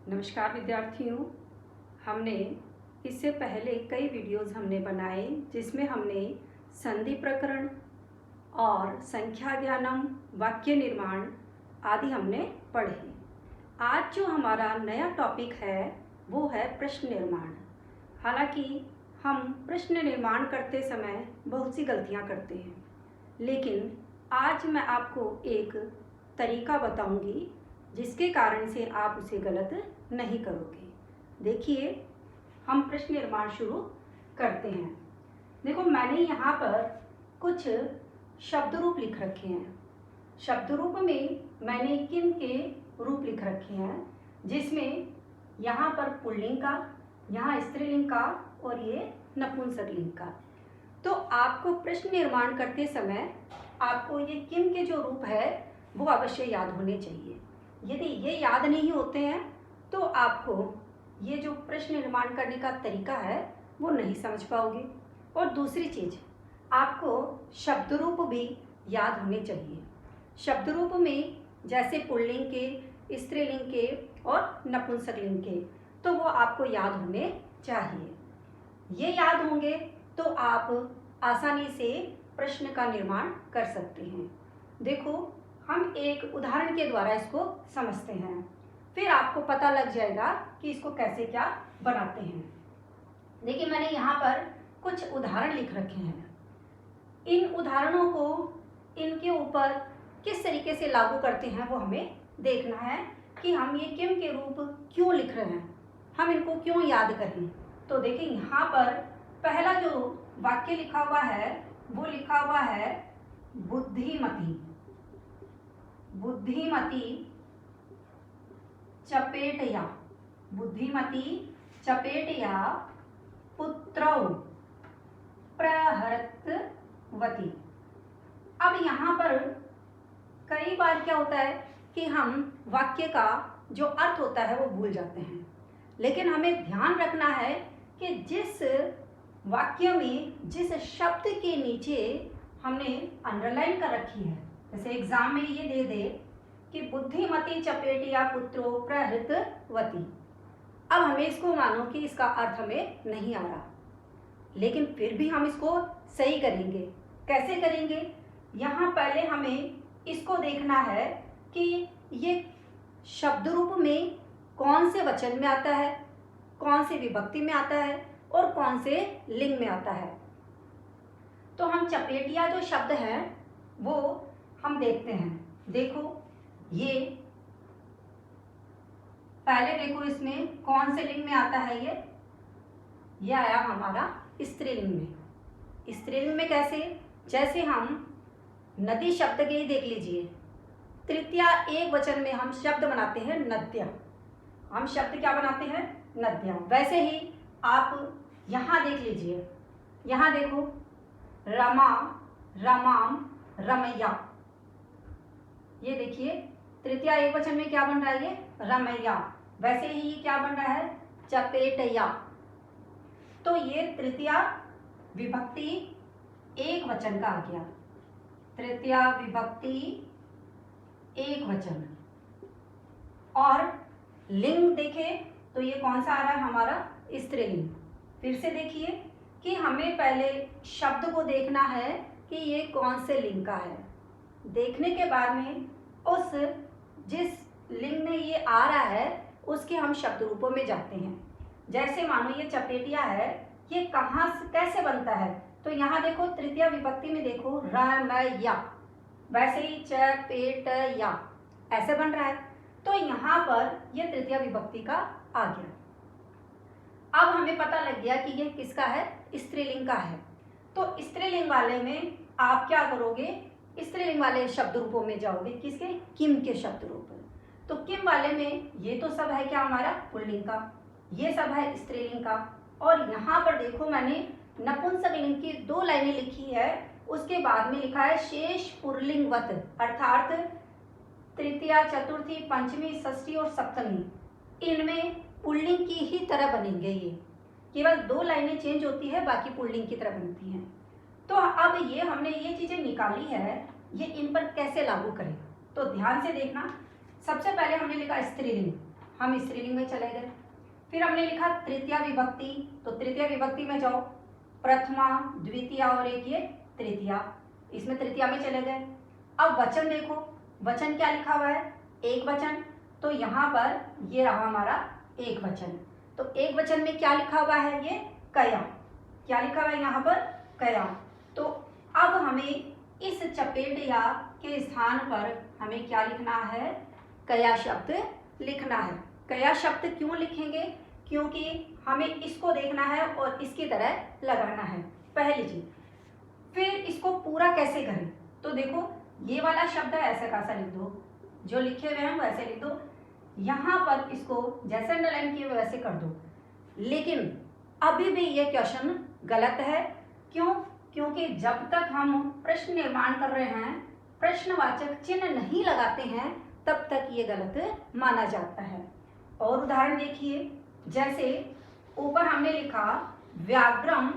नमस्कार विद्यार्थियों। हमने इससे पहले कई वीडियोस हमने बनाए जिसमें हमने संधि प्रकरण और संख्या ज्ञानम, वाक्य निर्माण आदि हमने पढ़े। आज जो हमारा नया टॉपिक है वो है प्रश्न निर्माण। हालांकि हम प्रश्न निर्माण करते समय बहुत सी गलतियां करते हैं, लेकिन आज मैं आपको एक तरीका बताऊंगी जिसके कारण से आप उसे गलत नहीं करोगे। देखिए, हम प्रश्न निर्माण शुरू करते हैं। देखो, मैंने यहाँ पर कुछ शब्द रूप लिख रखे हैं। शब्द रूप में मैंने किन के रूप लिख रखे हैं, जिसमें यहाँ पर पुल्लिंग का, यहाँ स्त्रीलिंग का और ये नपुंसकलिंग का। तो आपको प्रश्न निर्माण करते समय आपको ये किन के जो रूप है वो अवश्य याद होने चाहिए। यदि ये याद नहीं होते हैं तो आपको ये जो प्रश्न निर्माण करने का तरीका है वो नहीं समझ पाओगे। और दूसरी चीज़, आपको शब्द रूप भी याद होने चाहिए। शब्द रूप में जैसे पुल्लिंग के, स्त्रीलिंग के और नपुंसकलिंग के, तो वो आपको याद होने चाहिए। ये याद होंगे तो आप आसानी से प्रश्न का निर्माण कर सकते हैं। देखो, हम एक उदाहरण के द्वारा इसको समझते हैं, फिर आपको पता लग जाएगा कि इसको कैसे क्या बनाते हैं। देखिए, मैंने यहाँ पर कुछ उदाहरण लिख रखे हैं। इन उदाहरणों को इनके ऊपर किस तरीके से लागू करते हैं वो हमें देखना है कि हम ये किम के रूप क्यों लिख रहे हैं, हम इनको क्यों याद करें। तो देखिए, यहाँ पर पहला जो वाक्य लिखा हुआ है वो लिखा हुआ है बुद्धिमती। बुद्धिमती चपेटया, बुद्धिमती चपेटया पुत्रौ प्रहरतवती। अब यहाँ पर कई बार क्या होता है कि हम वाक्य का जो अर्थ होता है वो भूल जाते हैं, लेकिन हमें ध्यान रखना है कि जिस वाक्य में जिस शब्द के नीचे हमने अंडरलाइन कर रखी है, जैसे एग्जाम में ये दे दे कि बुद्धिमती चपेटिया पुत्रो प्रहृतवती। अब हमें इसको मानो कि इसका अर्थ हमें नहीं आ रहा, लेकिन फिर भी हम इसको सही करेंगे। कैसे करेंगे? यहाँ पहले हमें इसको देखना है कि ये शब्द रूप में कौन से वचन में आता है, कौन से विभक्ति में आता है और कौन से लिंग में आता है। तो हम चपेटिया जो शब्द है वो हम देखते हैं। देखो, ये पहले देखो इसमें कौन से लिंग में आता है। ये आया हमारा स्त्रीलिंग में। स्त्रीलिंग में कैसे? जैसे हम नदी शब्द के ही देख लीजिए, तृतीया एक वचन में हम शब्द बनाते हैं नद्या। हम शब्द क्या बनाते हैं? नद्या। वैसे ही आप यहाँ देख लीजिए, यहाँ देखो रमा, रमाम, रमैया। ये देखिए, तृतीया एक वचन में क्या बन रहा है? ये रमैया। वैसे ही ये क्या बन रहा है? चपेटया। तो ये तृतीया विभक्ति एक वचन का आ गया। तृतीया विभक्ति एक वचन। और लिंग देखे तो ये कौन सा आ रहा है? हमारा स्त्रीलिंग। फिर से देखिए कि हमें पहले शब्द को देखना है कि ये कौन से लिंग का है। देखने के बाद में उस जिस लिंग में ये आ रहा है उसके हम शब्द रूपों में जाते हैं। जैसे मानो ये चपेटिया है, ये कहाँ से कैसे बनता है? तो यहाँ देखो तृतीया विभक्ति में देखो रमैया, वैसे ही चपेटया ऐसे बन रहा है। तो यहाँ पर ये तृतीया विभक्ति का आ गया। अब हमें पता लग गया कि ये किसका है? स्त्रीलिंग का है। तो स्त्रीलिंग वाले में आप क्या करोगे? स्त्रीलिंग वाले शब्द रूपों में जाओगे। किसके? किम के शब्द रूप। तो किम वाले में ये तो सब है क्या हमारा? पुल्लिंग का। ये सब है स्त्रीलिंग का। और यहाँ पर देखो, मैंने नपुंसकलिंग की 2 लाइनें लिखी है, उसके बाद में लिखा है शेष पुल्लिंगवत, अर्थात तृतीया, चतुर्थी, पंचमी, षष्ठी और सप्तमी इनमें पुल्लिंग की ही तरह बनेंगे। ये केवल 2 लाइनें चेंज होती है, बाकी पुल्लिंग की तरह बनती हैं। तो अब ये हमने ये चीज़ें निकाली है, ये इन पर कैसे लागू करें? तो ध्यान से देखना। सबसे पहले हमने लिखा स्त्रीलिंग, हम स्त्रीलिंग में चले गए। फिर हमने लिखा तृतीया विभक्ति, तो तृतीया विभक्ति में जाओ, प्रथमा, द्वितीया और एक ये तृतीया, इसमें तृतीया में चले गए। अब वचन देखो, वचन क्या लिखा हुआ है, एक वचन, तो यहाँ पर ये रहा हमारा एक वचन। तो एक वचन में क्या लिखा हुआ है, ये कया, क्या लिखा हुआ है यहाँ पर, कया। तो अब हमें इस चपेट या के स्थान पर हमें क्या लिखना है, कया शब्द लिखना है। कया शब्द क्यों लिखेंगे, क्योंकि हमें इसको देखना है और इसकी तरह लगाना है, पहली चीज। फिर इसको पूरा कैसे करें, तो देखो ये वाला शब्द है, ऐसा कैसा लिख दो, जो लिखे हुए हैं वैसे लिख दो। यहाँ पर इसको जैसे अंडरलाइन किए वैसे कर दो। लेकिन अभी भी ये क्वेश्चन गलत है, क्यों, क्योंकि जब तक हम प्रश्न निर्माण कर रहे हैं, प्रश्नवाचक चिन्ह नहीं लगाते हैं, तब तक ये गलत माना जाता है। और उदाहरण देखिए, जैसे ऊपर हमने लिखा व्याघ्रम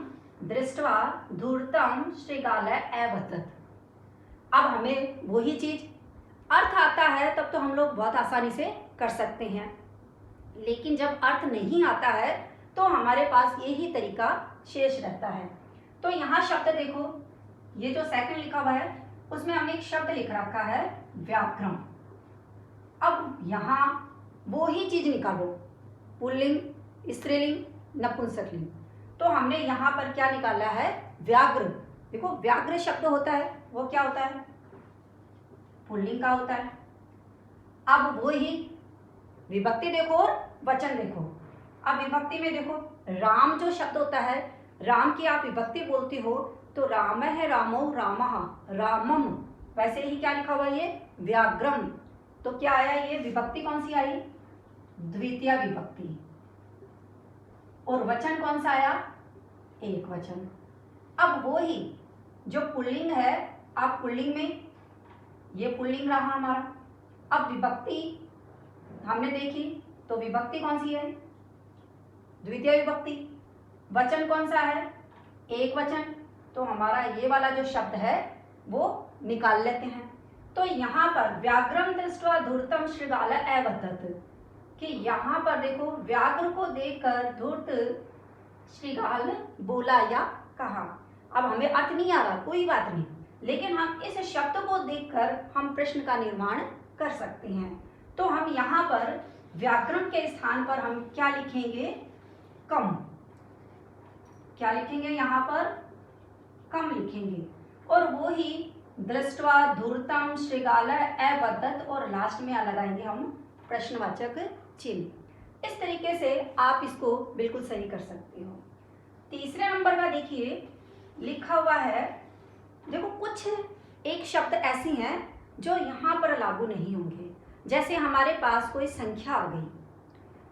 दृष्ट्वा धूर्तम श्रृगालय अवतत। अब हमें वही चीज अर्थ आता है तब तो हम लोग बहुत आसानी से कर सकते हैं, लेकिन जब अर्थ नहीं आता है तो हमारे पास यही तरीका शेष रहता है। तो यहाँ शब्द देखो, ये जो सेकंड लिखा हुआ है उसमें हमने एक शब्द लिख रखा है व्याघ्रम। अब यहाँ वो ही चीज निकालो, पुल्लिंग, स्त्रीलिंग, नपुंसकलिंग। तो हमने यहाँ पर क्या निकाला है, व्याघ्र। देखो व्याघ्र शब्द होता है वो क्या होता है, पुल्लिंग का होता है। अब वो ही विभक्ति देखो और वचन देखो। अब विभक्ति में देखो, राम जो शब्द होता है, राम की आप विभक्ति बोलती हो तो राम है, रामो, रामः, रामम, वैसे ही क्या लिखा हुआ है ये व्याघ्रम। तो क्या आया, ये विभक्ति कौन सी आई, द्वितीय विभक्ति। और वचन कौन सा आया, एक वचन। अब वो ही जो पुल्लिंग है, आप पुल्लिंग में, ये पुल्लिंग रहा हमारा। अब विभक्ति हमने देखी, तो विभक्ति कौन सी है, द्वितीय विभक्ति। वचन कौन सा है, एक वचन। तो हमारा ये वाला जो शब्द है वो निकाल लेते हैं। तो यहाँ पर व्याघ्रम दृष्ट्वा धूर्तम श्रृगालय अवतत, कि यहाँ पर देखो व्याघ्र को देखकर धूर्त श्रृगाल बोला या कहा। अब हमें अर्थ नहीं आ रहा, कोई बात नहीं, लेकिन हम इस शब्द को देखकर हम प्रश्न का निर्माण कर सकते हैं। तो हम यहाँ पर व्याकरण के स्थान पर हम क्या लिखेंगे, कम। क्या लिखेंगे यहाँ पर, कम लिखेंगे। और वो ही दृष्ट्वा धूर्तम श्रृगालय अवतत, और लास्ट में लगाएंगे हम प्रश्नवाचक चिन्ह। इस तरीके से आप इसको बिल्कुल सही कर सकते हो। तीसरे नंबर का देखिए, लिखा हुआ है, देखो कुछ एक शब्द ऐसी हैं जो यहाँ पर लागू नहीं होंगे। जैसे हमारे पास कोई संख्या आ गई,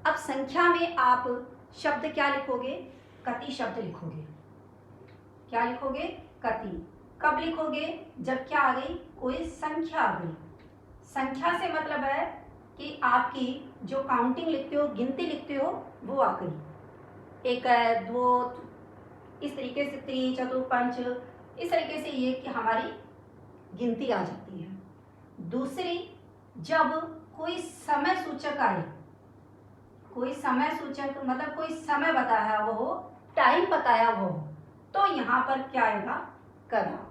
अब संख्या में आप शब्द क्या लिखोगे, कति शब्द लिखोगे। क्या लिखोगे, कति। कब लिखोगे, जब क्या आ गई, कोई संख्या आ गई। संख्या से मतलब है कि आपकी जो काउंटिंग लिखते हो, गिनती लिखते हो, वो आ गई। एक, दो, इस तरीके से तीन, चतुर, पंच, इस तरीके से ये कि हमारी गिनती आ जाती है। दूसरी, जब कोई समय सूचक आए, कोई समय सूचक मतलब कोई समय बताया वो हो, टाइम बताया वो हो, तो यहाँ पर क्या आएगा, कदा।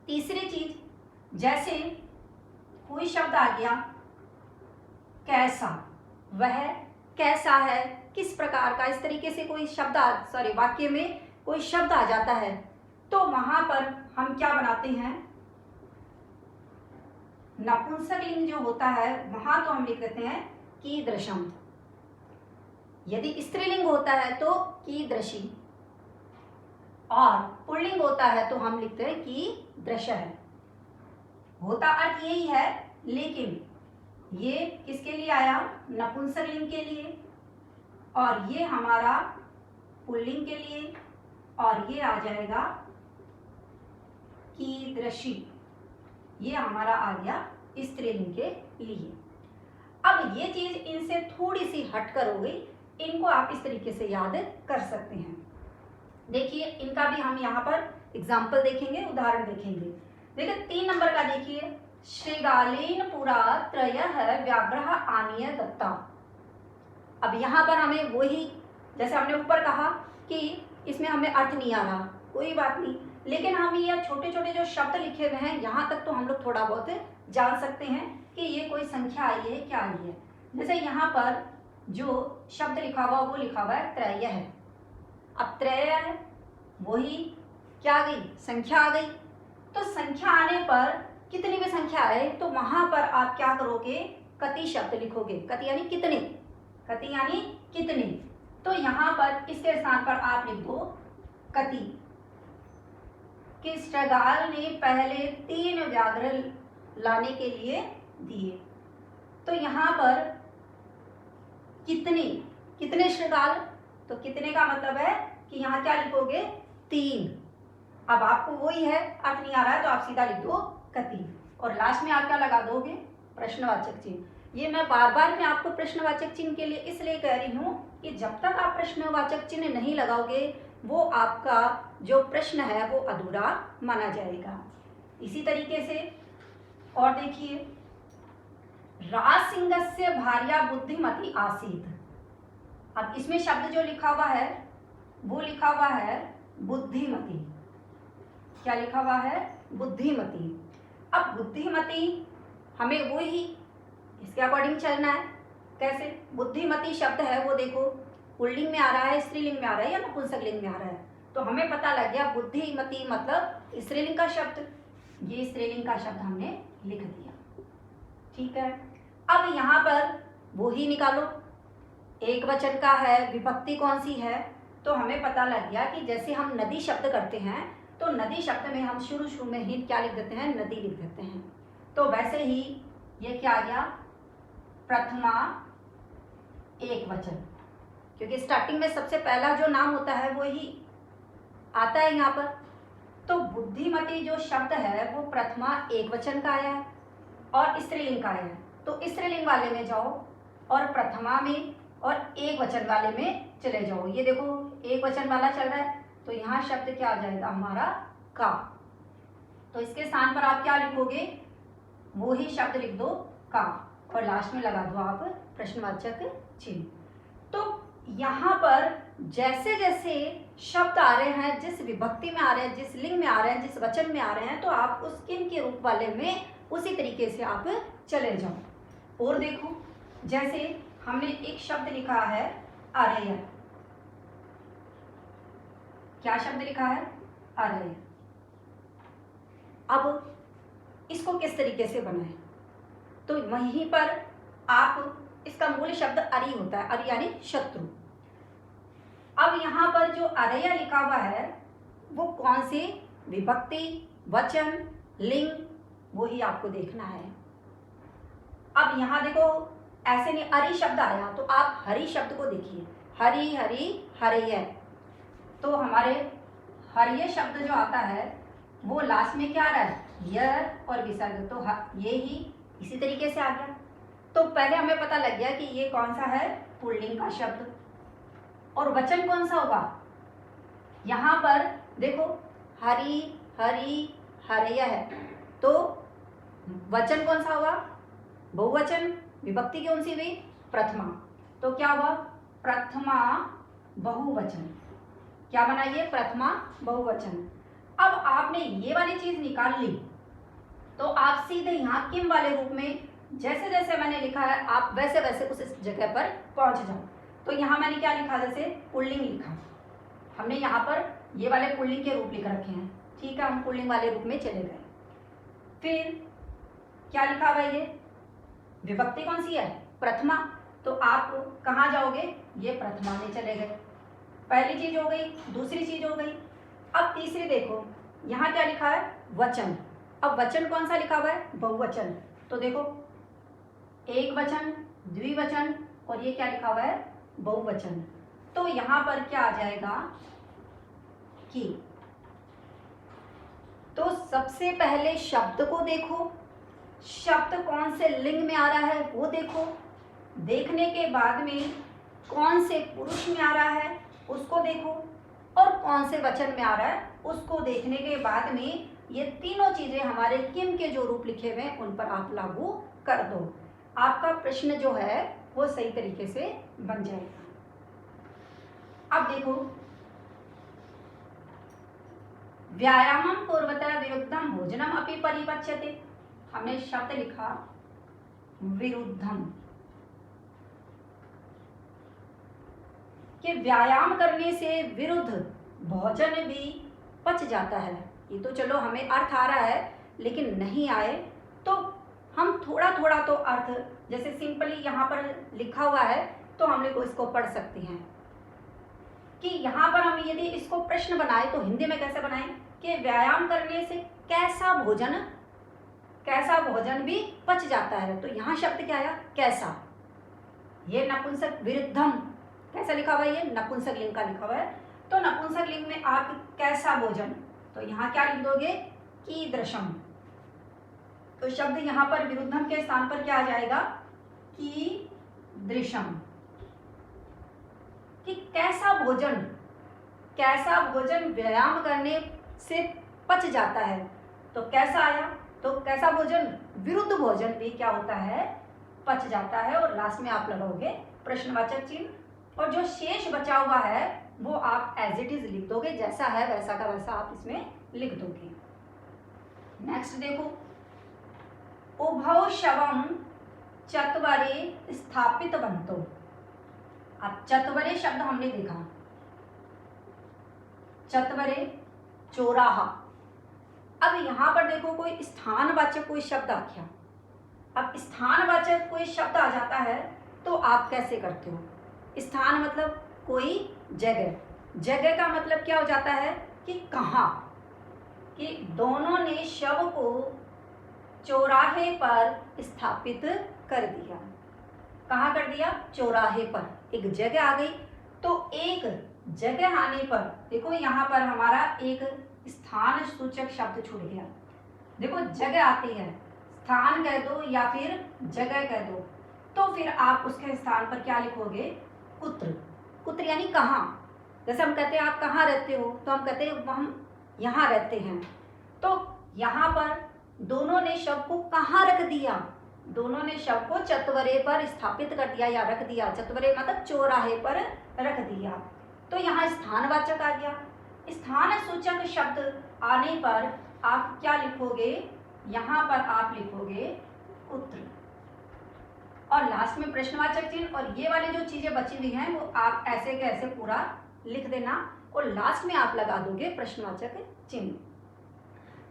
तीसरी चीज, जैसे कोई शब्द आ गया कैसा, वह कैसा है, किस प्रकार का, इस तरीके से कोई शब्द वाक्य में कोई शब्द आ जाता है, तो वहां पर हम क्या बनाते हैं, नपुंसकलिंग जो होता है वहां तो हम लिख देते हैं कीदृशम। यदि स्त्रीलिंग होता है तो कीदृशी, और पुल्लिंग होता है तो हम लिखते हैं कीदृशः। होता अर्थ यही है, लेकिन ये किसके लिए आया, नपुंसकलिंग के लिए, और ये हमारा पुल्लिंग के लिए, और ये आ जाएगा कीदृशी, ये हमारा आ गया स्त्रीलिंग के लिए। अब ये चीज इनसे थोड़ी सी हटकर हो गई, इनको आप इस तरीके से याद कर सकते हैं। देखिए इनका भी हम यहाँ पर एग्जाम्पल देखेंगे, उदाहरण देखेंगे। देखिए 3 नंबर का देखिए, श्रृगालेन पुरा त्रयः व्याघ्रः आनीय दत्ता। अब यहाँ पर हमें वही, जैसे हमने ऊपर कहा कि इसमें हमें अर्थ नहीं आ रहा, कोई बात नहीं, लेकिन हम ये छोटे छोटे जो शब्द लिखे हुए हैं यहाँ तक तो हम लोग थोड़ा बहुत जान सकते हैं कि ये कोई संख्या आई है क्या आई है। जैसे यहाँ पर जो शब्द लिखा हुआ वो लिखा हुआ है त्रय है। अब त्रय है वही क्या आ गई, संख्या आ गई। तो संख्या आने पर कितनी भी संख्या आए तो वहां पर आप क्या करोगे, कति शब्द लिखोगे। कति यानी कितने, कति यानी कितने। तो यहाँ पर इसके स्थान पर आप लिख दो कति। कि श्रृगाल ने पहले 3 व्याघ्र लाने के लिए दिए। तो यहाँ पर कितने, कितने श्रृगाल, तो कितने का मतलब है कि यहाँ क्या लिखोगे 3। अब आपको वही है, अर्थ नहीं आ रहा है तो आप सीधा लिख दो कति, और लास्ट में आप क्या लगा दोगे, प्रश्नवाचक चिन्ह। ये मैं बार बार मैं आपको प्रश्नवाचक चिन्ह के लिए इसलिए कह रही हूँ कि जब तक आप प्रश्नवाचक चिन्ह नहीं लगाओगे वो आपका जो प्रश्न है वो अधूरा माना जाएगा। इसी तरीके से और देखिए, राजसिंहस्य भार्या बुद्धिमती आसीत। अब इसमें शब्द जो लिखा हुआ है वो लिखा हुआ है बुद्धिमती। क्या लिखा हुआ है, बुद्धिमती। अब बुद्धिमती हमें वो ही इसके अकॉर्डिंग चलना है। कैसे, बुद्धिमती शब्द है वो देखो पुल्लिंग में आ रहा है, स्त्रीलिंग में आ रहा है या नपुंसकलिंग में आ रहा है। तो हमें पता लग गया बुद्धिमती मतलब स्त्रीलिंग का शब्द, ये स्त्रीलिंग का शब्द हमने लिख दिया। ठीक है, अब यहाँ पर वो ही निकालो, एक वचन का है, विभक्ति कौन सी है। तो हमें पता लग गया कि जैसे हम नदी शब्द करते हैं तो नदी शब्द में हम शुरू में ही क्या लिख देते हैं, नदी लिख देते हैं। तो वैसे ही ये क्या आ गया, प्रथमा एक वचन, क्योंकि स्टार्टिंग में सबसे पहला जो नाम होता है वो ही आता है यहाँ पर। तो बुद्धिमती जो शब्द है वो प्रथमा एक वचन का आया है और स्त्रीलिंग का आया है। तो स्त्रीलिंग वाले में जाओ और प्रथमा में और एक वचन वाले में चले जाओ। ये देखो एक वचन वाला चल रहा है तो यहाँ शब्द क्या आ जाएगा हमारा का। तो इसके स्थान पर आप क्या लिखोगे, वो ही शब्द लिख दो का, और लास्ट में लगा दो आप प्रश्नवाचक चिन्ह। तो यहाँ पर जैसे जैसे शब्द आ रहे हैं, जिस विभक्ति में आ रहे हैं, जिस लिंग में आ रहे हैं, जिस वचन में आ रहे हैं, तो आप उस किन के रूप वाले में उसी तरीके से आप चले जाओ। और देखो, जैसे हमने एक शब्द लिखा है अरय। क्या शब्द लिखा है, अरय। अब इसको किस तरीके से बनाएं, तो वहीं पर आप, इसका मूल शब्द अरि होता है, अरि यानी शत्रु। अब यहाँ पर जो अरय लिखा हुआ है वो कौन सी विभक्ति, वचन, लिंग, वो ही आपको देखना है। अब यहाँ देखो ऐसे नहीं, अरि शब्द आया तो आप हरि शब्द को देखिए, हरि हरि हरय। तो हमारे हरय शब्द जो आता है वो लास्ट में क्या आ रहा है, य और विसर्ग, तो ये ही इसी तरीके से आ गया। तो पहले हमें पता लग गया कि ये कौन सा है, पुल्लिंग का शब्द। और वचन कौन सा होगा, यहाँ पर देखो हरि हरि हरय है, तो वचन कौन सा होगा, बहुवचन। विभक्ति कौन सी हुई, प्रथमा, तो क्या हुआ, प्रथमा बहुवचन। क्या बना ये, प्रथमा बहुवचन। अब आपने ये वाली चीज निकाल ली तो आप सीधे यहाँ किम वाले रूप में, जैसे जैसे मैंने लिखा है आप वैसे वैसे उस जगह पर पहुंच जाओ। तो यहाँ मैंने क्या लिखा, जैसे पुल्लिंग लिखा, हमने यहाँ पर ये वाले पुल्लिंग के रूप लिख रखे हैं। ठीक है, हम पुल्लिंग वाले रूप में चले गए। फिर क्या लिखा हुआ है, ये विभक्ति कौन सी है, प्रथमा, तो आप कहाँ जाओगे, ये प्रथमा में चले गए। पहली चीज हो गई, दूसरी चीज हो गई। अब तीसरी देखो, यहाँ क्या लिखा है, वचन। अब वचन कौन सा लिखा हुआ है, बहुवचन, तो देखो एक वचन, द्विवचन, और ये क्या लिखा हुआ है, बहुवचन। तो यहाँ पर क्या आ जाएगा कि, तो सबसे पहले शब्द को देखो, शब्द कौन से लिंग में आ रहा है वो देखो, देखने के बाद में कौन से पुरुष में आ रहा है उसको देखो, और कौन से वचन में आ रहा है उसको देखने के बाद में ये तीनों चीजें हमारे किम के जो रूप लिखे हुए हैं उन पर आप लागू कर दो। आपका प्रश्न जो है वो सही तरीके से बन जाएगा। अब देखो, व्यायामम पूर्वतः विरुद्धम भोजनम अपि परिपच्यते। हमने शब्द लिखा विरुद्धम, कि व्यायाम करने से विरुद्ध भोजन भी पच जाता है। ये तो चलो हमें अर्थ आ रहा है, लेकिन नहीं आए तो हम थोड़ा थोड़ा तो अर्थ, जैसे सिंपली यहाँ पर लिखा हुआ है तो हम लोग इसको पढ़ सकते हैं कि यहाँ पर हम यदि इसको प्रश्न बनाए तो हिंदी में कैसे बनाएं कि व्यायाम करने से कैसा भोजन भी पच जाता है। तो यहाँ शब्द क्या आया? कैसा। ये नपुंसक विरुद्धम कैसा लिखा हुआ है? ये नपुंसक लिंग का लिखा हुआ है। तो नपुंसक लिंग में आप कैसा भोजन, तो यहाँ क्या लिख दोगे? कीदृशम। तो शब्द यहाँ पर विरुद्धम के स्थान पर क्या आ जाएगा? कीदृशम। कि कैसा भोजन व्यायाम करने से पच जाता है। तो कैसा आया? तो कैसा भोजन, विरुद्ध भोजन भी क्या होता है? पच जाता है। और लास्ट में आप लगाओगे प्रश्नवाचक चिन्ह, और जो शेष बचा हुआ है वो आप एज इट इज लिख दोगे, जैसा है वैसा का वैसा आप इसमें लिख दोगे। नेक्स्ट देखो, उभौ शवम चत्वरे स्थापित बंतो। अब चत्वरे शब्द हमने देखा, चत्वरे चौराहा। अब यहाँ पर देखो कोई स्थानवाचक कोई शब्द आ गया। अब स्थानवाचक कोई शब्द आ जाता है तो आप कैसे करते हो? स्थान मतलब कोई जगह, जगह का मतलब क्या हो जाता है कि कहाँ, कि दोनों ने शव को चौराहे पर स्थापित कर दिया। कहाँ कर दिया? चौराहे पर। एक जगह आ गई। तो एक जगह आने पर देखो यहाँ पर हमारा एक स्थान सूचक शब्द छूट गया। देखो जगह आती है, स्थान कह दो या फिर जगह कह दो, तो फिर आप उसके स्थान पर क्या लिखोगे? कुत्र। कुत्र यानी कहाँ। जैसे हम कहते हैं आप कहाँ रहते हो, तो हम कहते हैं हम यहाँ रहते हैं। तो यहाँ पर दोनों ने शव को कहाँ रख दिया? दोनों ने शव को चत्वरे पर स्थापित कर दिया या रख दिया। चत्वरे मतलब चौराहे पर रख दिया। तो यहाँ स्थानवाचक आ गया। स्थान सूचक शब्द आने पर आप क्या लिखोगे? यहाँ पर आप लिखोगे कुत्र, और लास्ट में प्रश्नवाचक चिन्ह। और ये वाली जो चीजें बची हुई हैं वो आप ऐसे के ऐसे पूरा लिख देना, और लास्ट में आप लगा दोगे प्रश्नवाचक चिन्ह।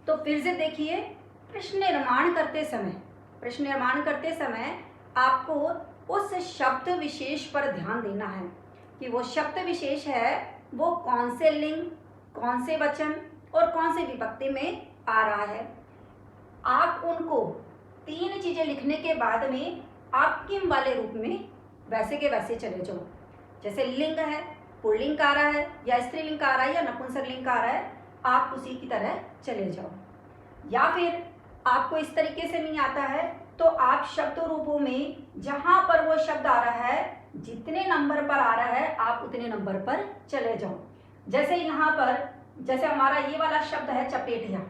तो फिर से देखिए, प्रश्न निर्माण करते समय आपको उस शब्द विशेष पर ध्यान देना है कि वो शब्द विशेष है वो कौन से लिंग, कौन से वचन और कौन से विभक्ति में आ रहा है। आप उनको 3 चीजें लिखने के बाद में आप किम वाले रूप में वैसे के वैसे चले जाओ। जैसे लिंग है, पुल्लिंग का आ रहा है या स्त्रीलिंग का आ रहा है या नपुंसक लिंग का आ रहा है, आप उसी की तरह चले जाओ। या फिर आपको इस तरीके से नहीं आता है तो आप शब्द रूपों में जहां पर वो शब्द आ रहा है, जितने नंबर पर आ रहा है आप उतने नंबर पर चले जाओ। जैसे यहाँ पर, जैसे हमारा ये वाला शब्द है चपेटिया।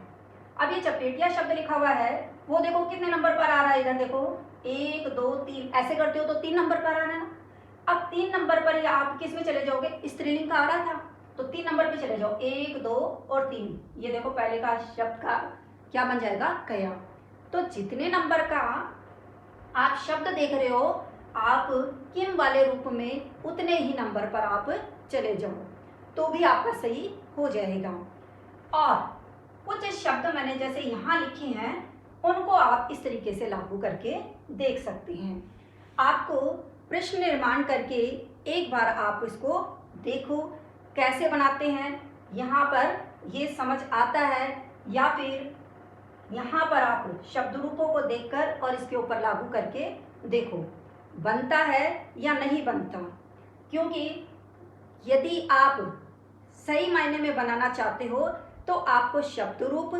अब ये चपेटिया शब्द लिखा हुआ है, वो देखो कितने नंबर पर आ रहा है। इधर देखो 1 2 3, ऐसे करते हो तो 3 नंबर पर आ रहा है ना। अब 3 नंबर पर आप किस में चले जाओगे? स्त्रीलिंग का आ रहा था तो 3 नंबर पे चले जाओ, 1 2 और 3। ये देखो पहले का शब्द का क्या बन जाएगा? कया। तो जितने नंबर का आप शब्द देख रहे हो आप किम वाले रूप में उतने ही नंबर पर आप चले जाओ, तो भी आपका सही हो जाएगा। और कुछ शब्द मैंने जैसे यहाँ लिखे हैं उनको आप इस तरीके से लागू करके देख सकते हैं। आपको प्रश्न निर्माण करके एक बार आप इसको देखो कैसे बनाते हैं, यहाँ पर ये समझ आता है या फिर यहाँ पर आप शब्द रूपों को देखकर और इसके ऊपर लागू करके देखो बनता है या नहीं बनता। क्योंकि यदि आप सही मायने में बनाना चाहते हो तो आपको शब्द रूप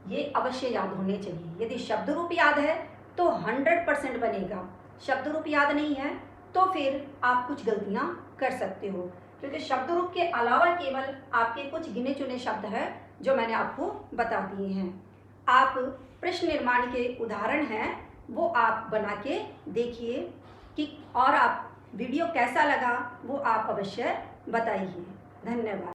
ये अवश्य याद होने चाहिए। यदि शब्द रूप याद है तो 100% बनेगा। शब्द रूप याद नहीं है तो फिर आप कुछ गलतियां कर सकते हो, क्योंकि शब्द रूप के अलावा केवल आपके कुछ गिने चुने शब्द हैं जो मैंने आपको बता दिए हैं। आप प्रश्न निर्माण के उदाहरण हैं वो आप बना के देखिए कि और आप वीडियो कैसा लगा वो आप अवश्य बताइए। धन्यवाद।